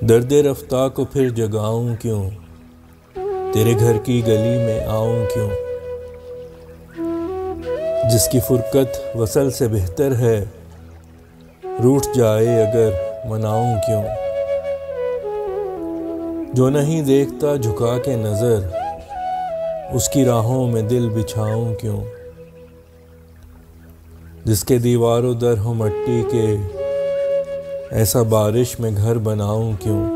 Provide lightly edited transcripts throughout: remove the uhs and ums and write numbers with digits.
दर्द रफ्ता को फिर जगाऊं क्यों, तेरे घर की गली में आऊं क्यों। जिसकी फुरकत वसल से बेहतर है, रूठ जाए अगर मनाऊं क्यों। जो नहीं देखता झुका के नजर, उसकी राहों में दिल बिछाऊं क्यों। जिसके दीवारों दर हो मट्टी के, ऐसा बारिश में घर बनाऊं क्यों।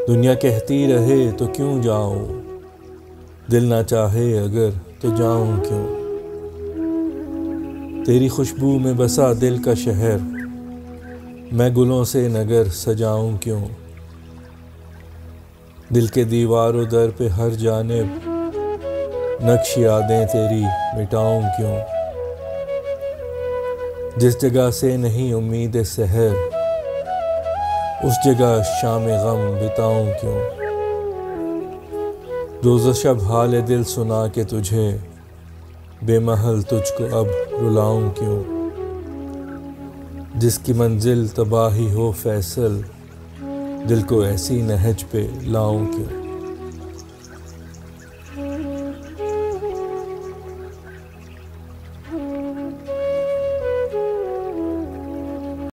दुनिया कहती रहे तो क्यों जाऊं, दिल ना चाहे अगर तो जाऊं क्यों। तेरी खुशबू में बसा दिल का शहर, मैं गुलों से नगर सजाऊं क्यों। दिल के दीवारों दर पे हर जानिब, नक्श यादें तेरी मिटाऊं क्यों। जिस जगह से नहीं उम्मीद सहर, उस जगह शाम गम बिताऊं क्यों। रोज़ शब हाल दिल सुना के तुझे, बेमहल तुझको अब रुलाऊं क्यों। जिसकी मंजिल तबाही हो फैसल, दिल को ऐसी नहज पे लाऊं क्यों।